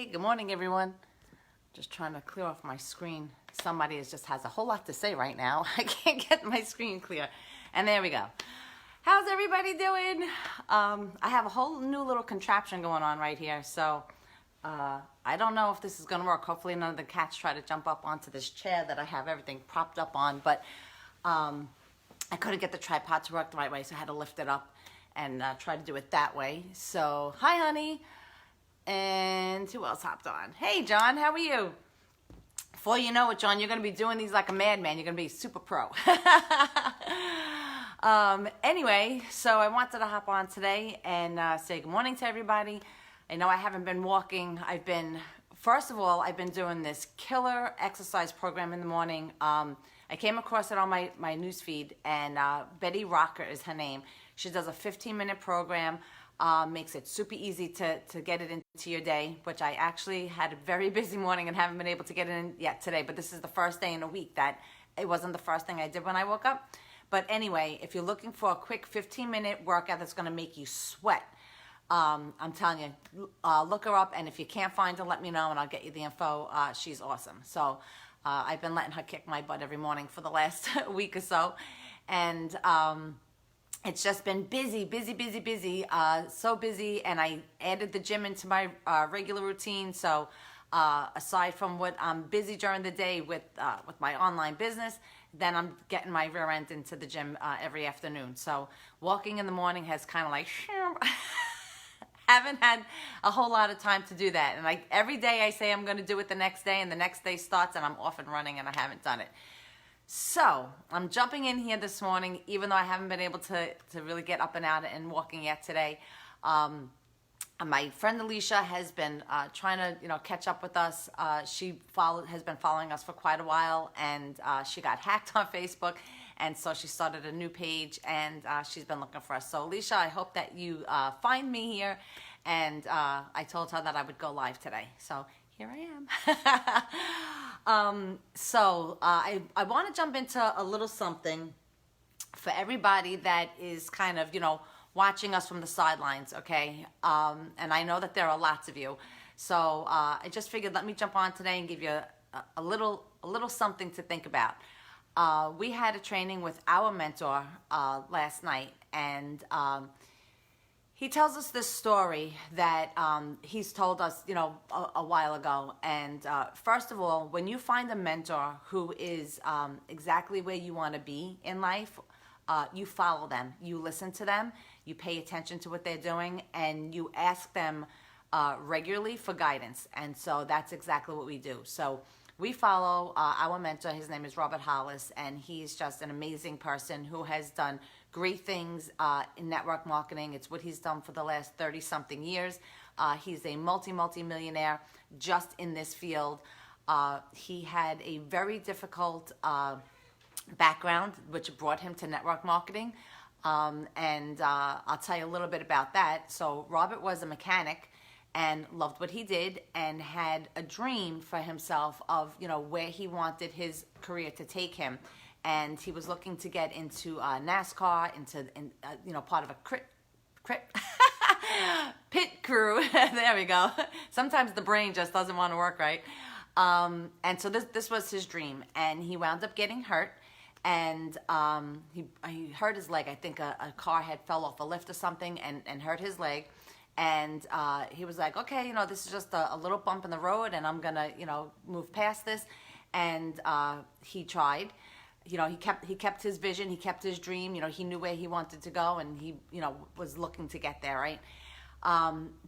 Hey, good morning, everyone. Just trying to clear off my screen. Somebody just has a whole lot to say right now. I can't get my screen clear. And there we go. How's everybody doing? I have a whole new little contraption going on right here. So I don't know if this is going to work. Hopefully none of the cats try to jump up onto this chair that I have everything propped up on. But I couldn't get the tripod to work the right way, so I had to lift it up and try to do it that way. So, hi, honey. And who else hopped on? Hey, John, how are you? Before you know it, John, you're going to be doing these like a madman. You're going to be super pro. Anyway, so I wanted to hop on today and say good morning to everybody. I know I haven't been walking. First of all, I've been doing this killer exercise program in the morning. I came across it on my news feed, and Betty Rocker is her name. She does a 15-minute program. Makes it super easy to get it into your day, which I actually had a very busy morning and haven't been able to get it in yet today. But this is the first day in a week that it wasn't the first thing I did when I woke up. But anyway, if you're looking for a quick 15-minute workout that's going to make you sweat, I'm telling you, look her up. And if you can't find her, let me know and I'll get you the info. She's awesome. So I've been letting her kick my butt every morning for the last week or so. And it's just been busy, so busy, and I added the gym into my regular routine. So aside from what I'm busy during the day with my online business, then I'm getting my rear end into the gym every afternoon. So walking in the morning has kind of like, haven't had a whole lot of time to do that. And every day I say I'm going to do it the next day, and the next day starts and I'm off and running and I haven't done it. So I'm jumping in here this morning, even though I haven't been able to really get up and out and walking yet today. My friend Alicia has been trying to catch up with us. She has been following us for quite a while, and she got hacked on Facebook, and so she started a new page, and she's been looking for us. So Alicia, I hope that you find me here, and I told her that I would go live today. So here I am. So I want to jump into a little something for everybody that is kind of, watching us from the sidelines, okay? And I know that there are lots of you. So I just figured let me jump on today and give you a little something to think about. We had a training with our mentor last night, and he tells us this story that he's told us, a while ago. And first of all, when you find a mentor who is exactly where you want to be in life, you follow them, you listen to them, you pay attention to what they're doing, and you ask them regularly for guidance. And so that's exactly what we do. So we follow our mentor. His name is Robert Hollis, and he's just an amazing person who has done great things in network marketing. It's what he's done for the last 30-something years. He's a multi-millionaire just in this field. He had a very difficult background, which brought him to network marketing. And I'll tell you a little bit about that. So Robert was a mechanic and loved what he did and had a dream for himself of, where he wanted his career to take him. And he was looking to get into NASCAR, into part of a pit crew. There we go. Sometimes the brain just doesn't want to work right. And so this was his dream, and he wound up getting hurt. And he hurt his leg. I think a car had fell off a lift or something and hurt his leg. And he was like, okay, this is just a little bump in the road, and I'm gonna, move past this. And he tried. He kept his vision. He kept his dream. He knew where he wanted to go, and he, was looking to get there, right?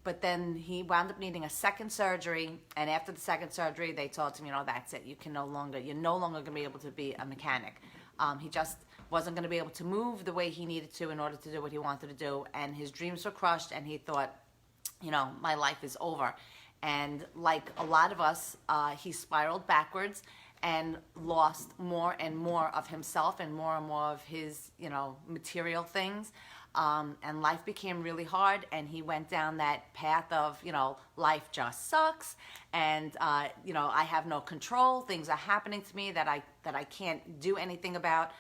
But then he wound up needing a second surgery, and after the second surgery, they told him, that's it. You're no longer going to be able to be a mechanic. He just wasn't going to be able to move the way he needed to in order to do what he wanted to do, and his dreams were crushed, and he thought, my life is over. And like a lot of us, he spiraled backwards and lost more and more of himself and more of his, material things. And life became really hard, and he went down that path of, life just sucks, and I have no control. Things are happening to me that I can't do anything about.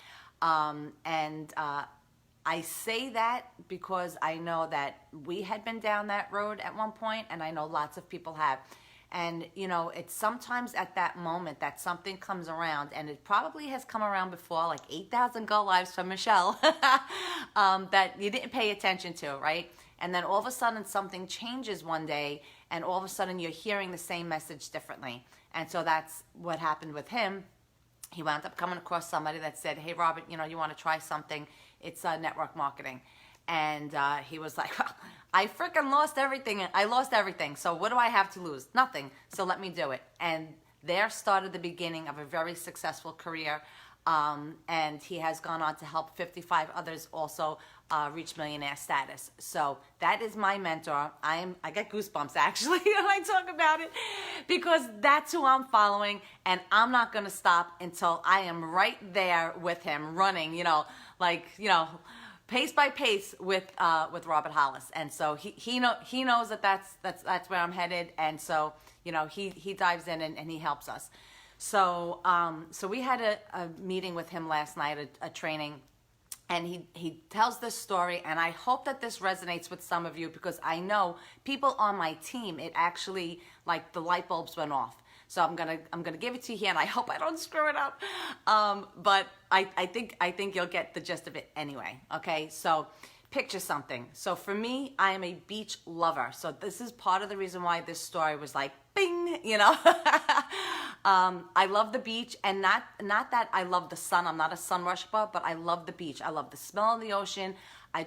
I say that because I know that we had been down that road at one point, and I know lots of people have. And, you know, it's sometimes at that moment that something comes around, and it probably has come around before, like 8,000 Go Lives from Michele, that you didn't pay attention to, right? And then all of a sudden something changes one day, and all of a sudden you're hearing the same message differently. And so that's what happened with him. He wound up coming across somebody that said, hey, Robert, you know, you want to try something? It's network marketing. And he was like, well, I freaking lost everything. I lost everything. So what do I have to lose? Nothing. So let me do it. And there started the beginning of a very successful career. And he has gone on to help 55 others also reach millionaire status. So that is my mentor. I get goosebumps actually when I talk about it, because that's who I'm following, and I'm not going to stop until I am right there with him, running, you know, like, you know, pace by pace with Robert Hollis. And so he knows that that's where I'm headed. And so, you know, he dives in and he helps us. So so we had a meeting with him last night, a training, and he tells this story, and I hope that this resonates with some of you, because I know people on my team, it actually, like, the light bulbs went off. So I'm gonna give it to you here, and I hope I don't screw it up. But I think you'll get the gist of it anyway. Okay, so picture something. So for me, I am a beach lover. So this is part of the reason why this story was like, bing, you know. I love the beach, and not that I love the sun. I'm not a sun worshiper, but I love the beach. I love the smell of the ocean. I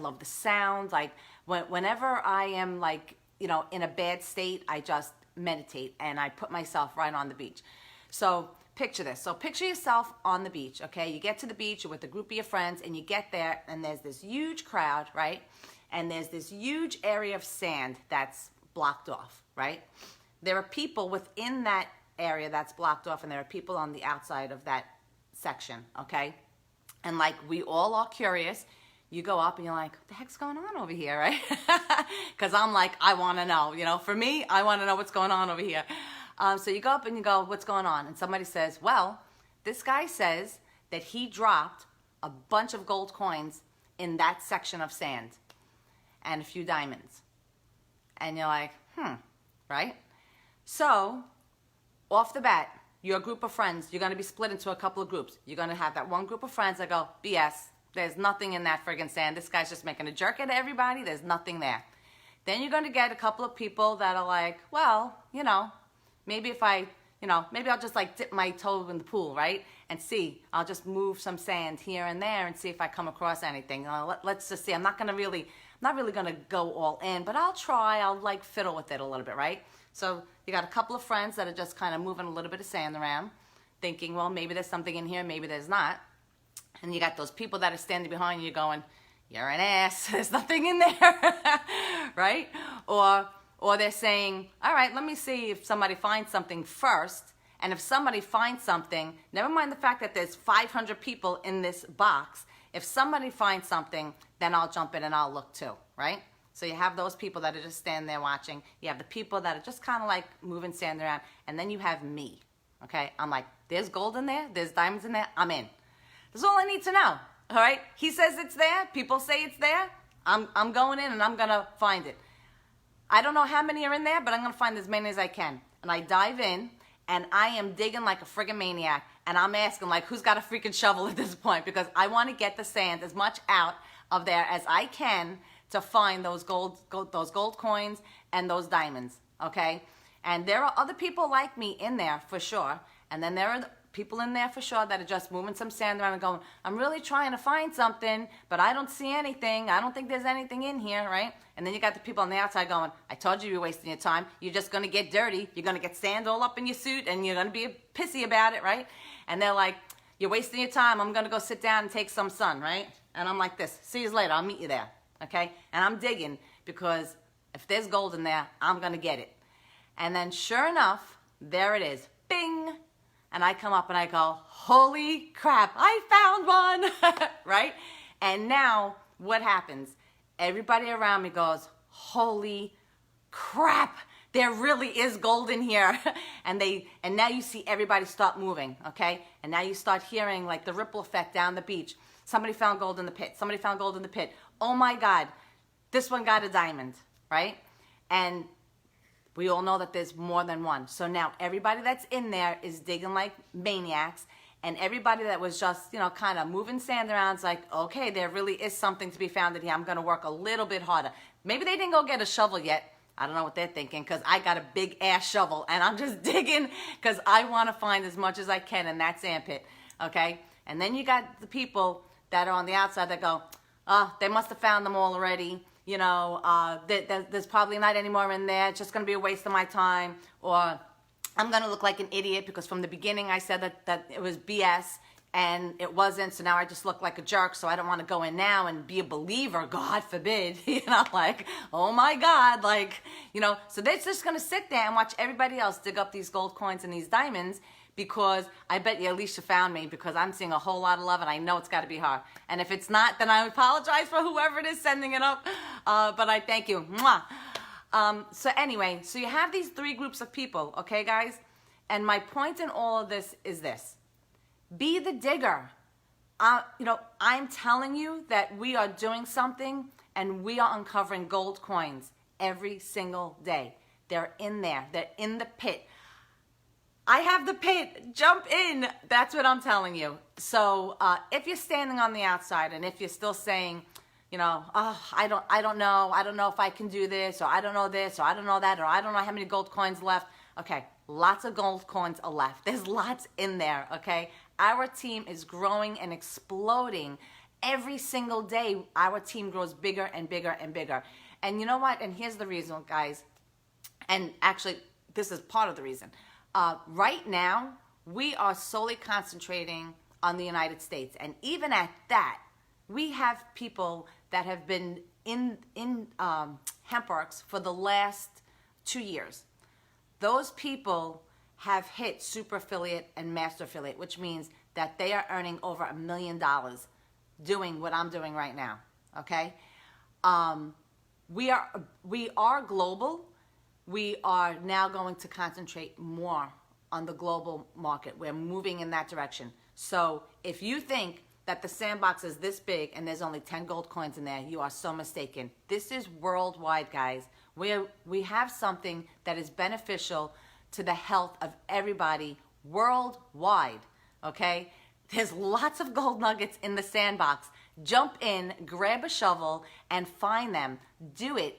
love the sounds. Like whenever I am, like, you know, in a bad state, I just meditate and I put myself right on the beach. So picture this. So picture yourself on the beach, okay? You get to the beach, you're with a group of your friends, and you get there, and there's this huge crowd, right? And there's this huge area of sand that's blocked off, right? There are people within that area that's blocked off, and there are people on the outside of that section, okay? And like, we all are curious. You go up and you're like, what the heck's going on over here, right? Because I'm like, I want to know, you know, for me, I want to know what's going on over here. So you go up and you go, what's going on? And somebody says, well, this guy says that he dropped a bunch of gold coins in that section of sand and a few diamonds. And you're like, right? So off the bat, your group of friends, you're going to be split into a couple of groups. You're going to have that one group of friends that go, BS. There's nothing in that friggin' sand. This guy's just making a jerk out of everybody. There's nothing there. Then you're going to get a couple of people that are like, well, you know, maybe if I, you know, maybe I'll just like dip my toe in the pool, right? And see, I'll just move some sand here and there and see if I come across anything. Let's just see. I'm not really going to go all in, but I'll try. I'll like fiddle with it a little bit, right? So you got a couple of friends that are just kind of moving a little bit of sand around, thinking, well, maybe there's something in here, maybe there's not. And you got those people that are standing behind you going, you're an ass, there's nothing in there, right? Or they're saying, all right, let me see if somebody finds something first. And if somebody finds something, never mind the fact that there's 500 people in this box, if somebody finds something, then I'll jump in and I'll look too, right? So you have those people that are just standing there watching. You have the people that are just kind of like moving sand around. And then you have me, okay? I'm like, there's gold in there, there's diamonds in there, I'm in. That's all I need to know, all right? He says it's there. People say it's there. I'm going in and I'm going to find it. I don't know how many are in there, but I'm going to find as many as I can. And I dive in, and I am digging like a friggin' maniac. And I'm asking, like, who's got a freaking shovel at this point? Because I want to get the sand as much out of there as I can to find those gold coins and those diamonds, okay? And there are other people like me in there for sure. And then there are people in there for sure that are just moving some sand around and going, I'm really trying to find something, but I don't see anything. I don't think there's anything in here, right? And then you got the people on the outside going, I told you you're wasting your time. You're just going to get dirty. You're going to get sand all up in your suit, and you're going to be pissy about it, right? And they're like, you're wasting your time. I'm going to go sit down and take some sun, right? And I'm like this, see you later. I'll meet you there, okay? And I'm digging, because if there's gold in there, I'm going to get it. And then sure enough, there it is. Bing! And I come up and I go, holy crap, I found one, right? And now what happens? Everybody around me goes, holy crap, there really is gold in here. And now you see everybody start moving, okay? And now you start hearing like the ripple effect down the beach. Somebody found gold in the pit. Somebody found gold in the pit. Oh my God, this one got a diamond, right? And We all know that there's more than one. So now everybody that's in there is digging like maniacs, and everybody that was just, kind of moving sand around is like, okay, there really is something to be found in here. I'm going to work a little bit harder. Maybe they didn't go get a shovel yet. I don't know what they're thinking, because I got a big ass shovel and I'm just digging because I want to find as much as I can in that sand pit, okay? And then you got the people that are on the outside that go, oh, they must have found them all already. There's probably not any more in there. It's just going to be a waste of my time. Or I'm going to look like an idiot because from the beginning I said that it was BS and it wasn't. So now I just look like a jerk. So I don't want to go in now and be a believer. God forbid. Like, oh my God. So they're just going to sit there and watch everybody else dig up these gold coins and these diamonds, because I bet you Alicia found me, because I'm seeing a whole lot of love and I know it's got to be her. And if it's not, then I apologize for whoever it is sending it up. But I thank you. Mwah. So anyway, so you have these three groups of people, okay, guys? And my point in all of this is this. Be the digger. I'm telling you that we are doing something, and we are uncovering gold coins every single day. They're in there. They're in the pit. I have the pit. Jump in. That's what I'm telling you. So if you're standing on the outside, and if you're still saying, oh, I don't know if I can do this, or I don't know this, or I don't know that, or I don't know how many gold coins left. Okay, lots of gold coins are left. There's lots in there, okay? Our team is growing and exploding. Every single day, our team grows bigger and bigger and bigger. And you know what? And here's the reason, guys. And actually, this is part of the reason. Right now, we are solely concentrating on the United States. And even at that, we have people that have been in Hempworks for the last 2 years. Those people have hit super affiliate and master affiliate, which means that they are earning over $1 million doing what I'm doing right now, okay? We are global. We are now going to concentrate more on the global market. We're moving in that direction. So if you think that the sandbox is this big and there's only 10 gold coins in there, you are so mistaken. This is worldwide, guys. We have something that is beneficial to the health of everybody worldwide, okay? There's lots of gold nuggets in the sandbox. Jump in, grab a shovel, and find them. Do it.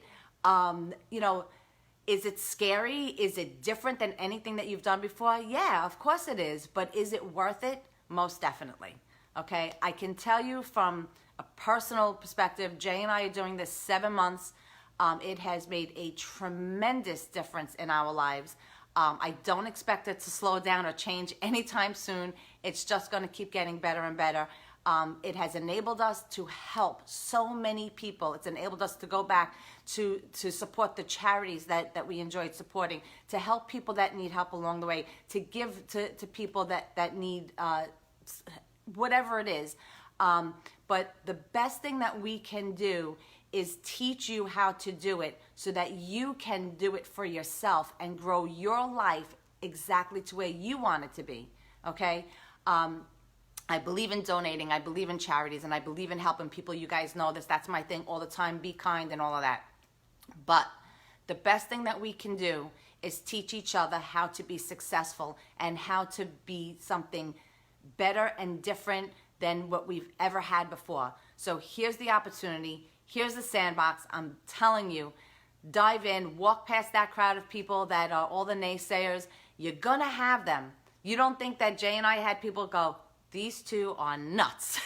Is it scary? Is it different than anything that you've done before? Yeah, of course it is. But is it worth it? Most definitely. Okay, I can tell you from a personal perspective, Jay and I are doing this 7 months. It has made a tremendous difference in our lives. I don't expect it to slow down or change anytime soon. It's just going to keep getting better and better. It has enabled us to help so many people. It's enabled us to go back to support the charities that we enjoyed supporting, to help people that need help along the way, to give to people that need whatever it is. But the best thing that we can do is teach you how to do it so that you can do it for yourself and grow your life exactly to where you want it to be, okay? I believe in donating, I believe in charities, and I believe in helping people. You guys know this. That's my thing all the time. Be kind and all of that. But the best thing that we can do is teach each other how to be successful and how to be something better and different than what we've ever had before. So here's the opportunity. Here's the sandbox. I'm telling you, dive in, walk past that crowd of people that are all the naysayers. You're going to have them. You don't think that Jay and I had people go, these two are nuts.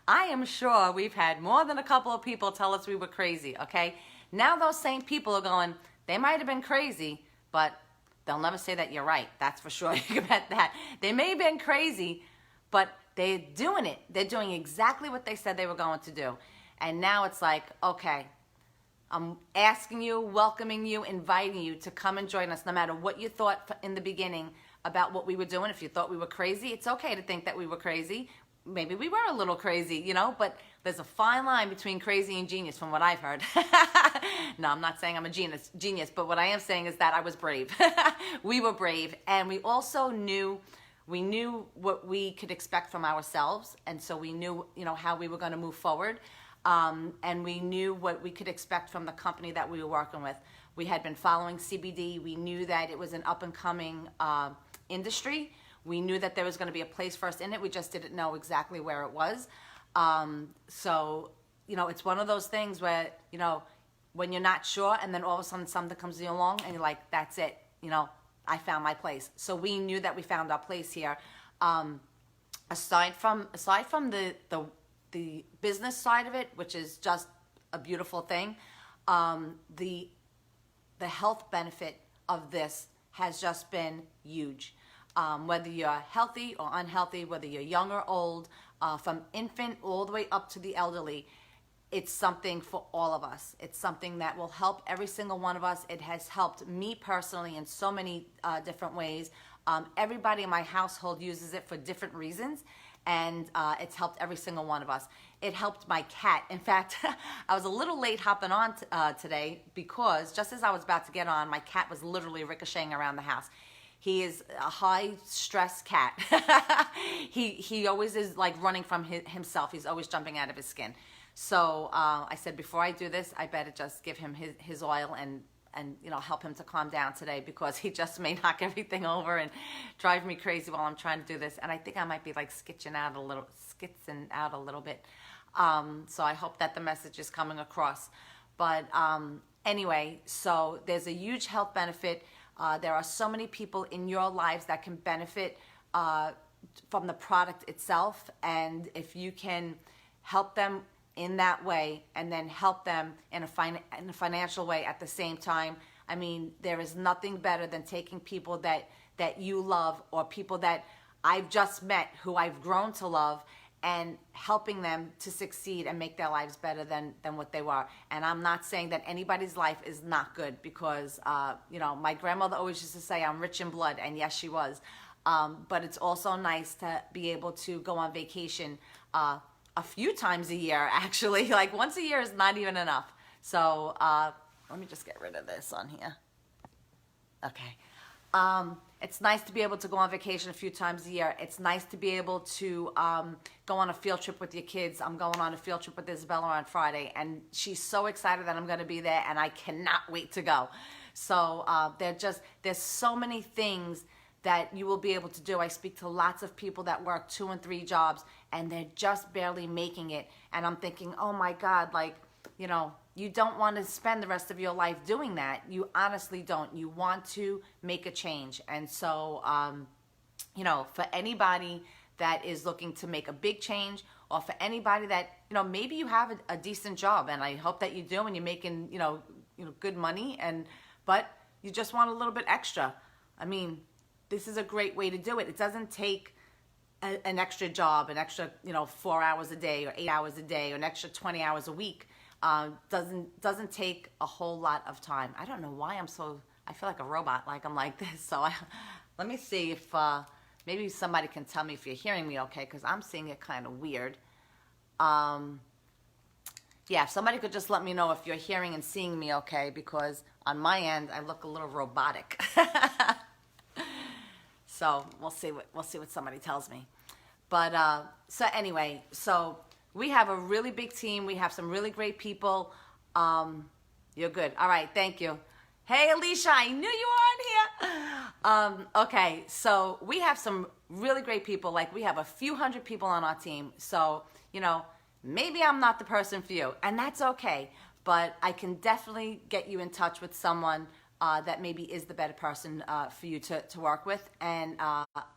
I am sure we've had more than a couple of people tell us we were crazy, okay? Now those same people are going, they might have been crazy, but they'll never say that you're right. That's for sure. You can bet that. They may have been crazy, but they're doing it. They're doing exactly what they said they were going to do. And now it's like, okay, I'm asking you, welcoming you, inviting you to come and join us no matter what you thought in the beginning about what we were doing. If you thought we were crazy, it's okay to think that we were crazy. Maybe we were a little crazy, but there's a fine line between crazy and genius from what I've heard. No, I'm not saying I'm a genius, but what I am saying is that I was brave. We were brave, and we also knew what we could expect from ourselves, and so we knew, how we were going to move forward. And we knew what we could expect from the company that we were working with. We had been following CBD. We knew that it was an up-and-coming industry. We knew that there was going to be a place for us in it. We just didn't know exactly where it was. So, it's one of those things where, when you're not sure and then all of a sudden something comes along and you're like, that's it. I found my place. So we knew that we found our place here. Aside from the business side of it, which is just a beautiful thing, the health benefit of this has just been huge. Whether you're healthy or unhealthy, whether you're young or old, from infant all the way up to the elderly, it's something for all of us. It's something that will help every single one of us. It has helped me personally in so many different ways. Everybody in my household uses it for different reasons, and it's helped every single one of us. It helped my cat. In fact, I was a little late hopping on today because just as I was about to get on, my cat was literally ricocheting around the house. He is a high-stress cat. He always is like running from himself. He's always jumping out of his skin. So I said, before I do this, I better just give him his oil and help him to calm down today, because he just may knock everything over and drive me crazy while I'm trying to do this. And I think I might be like skitzing out a little bit. So I hope that the message is coming across. But anyway, so there's a huge health benefit. There are so many people in your lives that can benefit from the product itself. And if you can help them in that way and then help them in a financial way at the same time, I mean, there is nothing better than taking people that you love, or people that I've just met who I've grown to love, and helping them to succeed and make their lives better than what they were. And I'm not saying that anybody's life is not good, because, my grandmother always used to say, I'm rich in blood, and yes, she was. But it's also nice to be able to go on vacation a few times a year, actually. Like once a year is not even enough. So let me just get rid of this on here. Okay. It's nice to be able to go on vacation a few times a year. It's nice to be able to go on a field trip with your kids. I'm going on a field trip with Isabella on Friday, and she's so excited that I'm going to be there, and I cannot wait to go. So there's so many things that you will be able to do. I speak to lots of people that work 2 and 3 jobs, and they're just barely making it. And I'm thinking, oh my God, you don't want to spend the rest of your life doing that. You honestly don't. You want to make a change. And so, for anybody that is looking to make a big change, or for anybody that, maybe you have a decent job, and I hope that you do, and you're making, good money, but you just want a little bit extra. I mean, this is a great way to do it. It doesn't take an extra job, an extra, 4 hours a day or 8 hours a day or an extra 20 hours a week. Doesn't take a whole lot of time. I don't know why I feel like a robot, like I'm like this. So let me see if maybe somebody can tell me if you're hearing me okay, because I'm seeing it kind of weird. If somebody could just let me know if you're hearing and seeing me okay, because on my end I look a little robotic. So we'll see what somebody tells me. But so anyway, so we have a really big team. We have some really great people. You're good. All right, thank you. Hey, Alicia, I knew you were on here. Okay, so we have some really great people. Like, we have a few hundred people on our team. So, maybe I'm not the person for you, and that's okay. But I can definitely get you in touch with someone that maybe is the better person for you to work with. And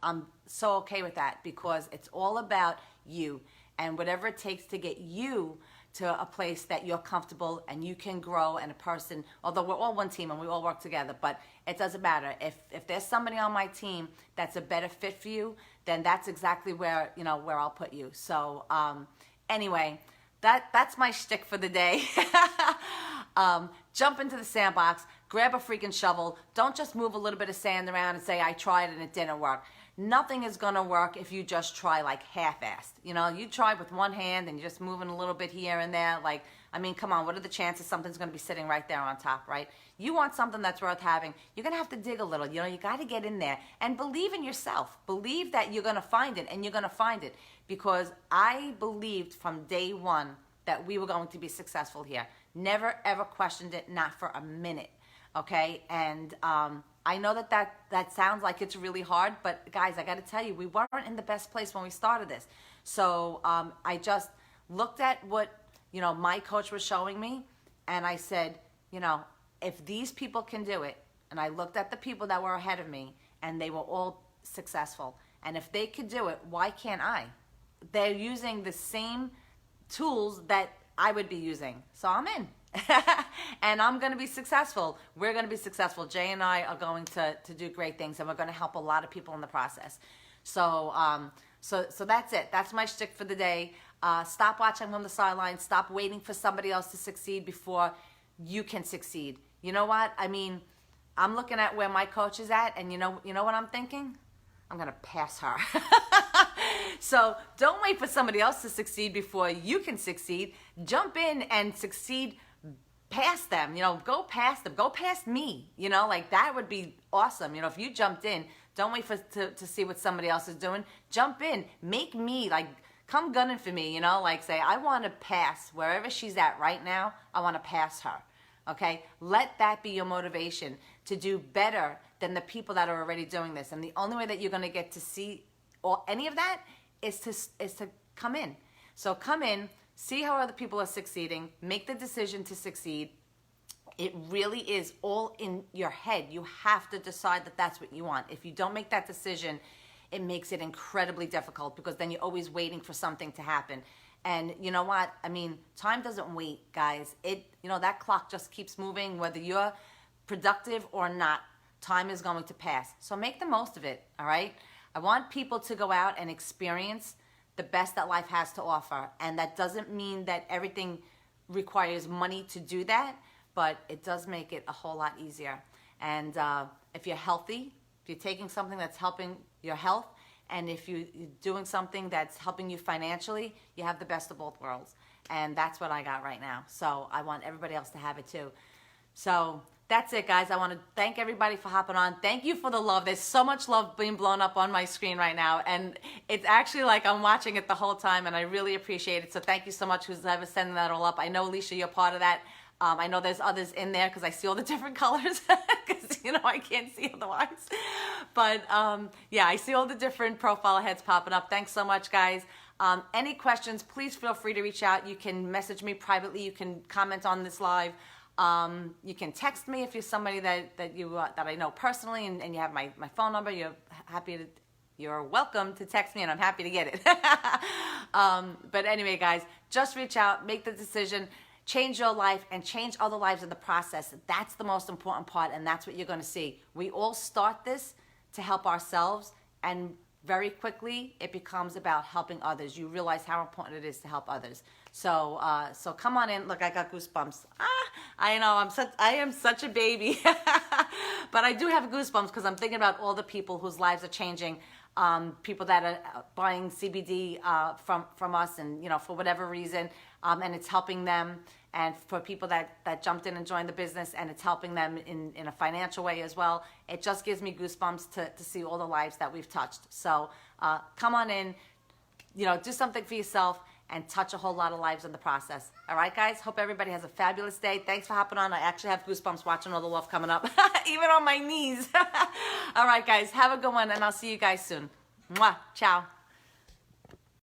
I'm so okay with that, because it's all about you and whatever it takes to get you to a place that you're comfortable and you can grow, and a person, although we're all one team and we all work together, but it doesn't matter. If there's somebody on my team that's a better fit for you, then that's exactly where I'll put you. So anyway, that's my shtick for the day. Jump into the sandbox, grab a freaking shovel. Don't just move a little bit of sand around and say, I tried and it didn't work. Nothing is going to work if you just try like half-assed. You try with one hand and you're just moving a little bit here and there. Like, I mean, come on, what are the chances something's going to be sitting right there on top, right? You want something that's worth having, you're going to have to dig a little. You got to get in there and believe in yourself. Believe that you're going to find it, and you're going to find it, because I believed from day one that we were going to be successful here. Never, ever questioned it, not for a minute. okay? And I know that sounds like it's really hard, but guys, I got to tell you, we weren't in the best place when we started this. So I just looked at what, my coach was showing me, and I said, if these people can do it, and I looked at the people that were ahead of me, and they were all successful, and if they could do it, why can't I? They're using the same tools that I would be using, so I'm in. And I'm going to be successful. We're going to be successful. Jay and I are going to do great things, and we're going to help a lot of people in the process. So so that's it. That's my shtick for the day. Stop watching from the sidelines. Stop waiting for somebody else to succeed before you can succeed. You know what? I mean, I'm looking at where my coach is at, and you know what I'm thinking? I'm going to pass her. So don't wait for somebody else to succeed before you can succeed. Jump in and succeed past them. Go past them. Go past me. Like that would be awesome. If you jumped in, don't wait to see what somebody else is doing. Jump in. Make me, like, come gunning for me, like say, I want to pass wherever she's at right now. I want to pass her. Okay? Let that be your motivation to do better than the people that are already doing this. And the only way that you're going to get to see any of that is to come in. So come in, see how other people are succeeding, make the decision to succeed. It really is all in your head. You have to decide that that's what you want. If you don't make that decision, it makes it incredibly difficult, because then you're always waiting for something to happen. And you know what? I mean, time doesn't wait, guys. That clock just keeps moving. Whether you're productive or not, time is going to pass. So make the most of it, all right? I want people to go out and experience the best that life has to offer. And that doesn't mean that everything requires money to do that, but it does make it a whole lot easier. And if you're healthy, if you're taking something that's helping your health, and if you're doing something that's helping you financially, you have the best of both worlds. And that's what I got right now. So I want everybody else to have it too. So that's it, guys. I want to thank everybody for hopping on. Thank you for the love. There's so much love being blown up on my screen right now, and it's actually like I'm watching it the whole time, and I really appreciate it. So thank you so much who's ever sending that all up. I know, Alicia, you're part of that. I know there's others in there because I see all the different colors because, I can't see otherwise. But, yeah, I see all the different profile heads popping up. Thanks so much, guys. Any questions, please feel free to reach out. You can message me privately. You can comment on this live. You can text me if you're somebody that I know personally and you have my phone number. You're welcome to text me, and I'm happy to get it. But anyway, guys, just reach out, make the decision, change your life, and change other lives in the process. That's the most important part, and that's what you're going to see. We all start this to help ourselves, and very quickly it becomes about helping others. You realize how important it is to help others. So so come on in. Look, I got goosebumps. I know I am such a baby. But I do have goosebumps because I'm thinking about all the people whose lives are changing. People that are buying CBD from us, and for whatever reason, and it's helping them. And for people that jumped in and joined the business, and it's helping them in a financial way as well. It just gives me goosebumps to see all the lives that we've touched. So come on in, do something for yourself and touch a whole lot of lives in the process. All right, guys? Hope everybody has a fabulous day. Thanks for hopping on. I actually have goosebumps watching all the love coming up, even on my knees. All right, guys. Have a good one, and I'll see you guys soon. Mwah. Ciao.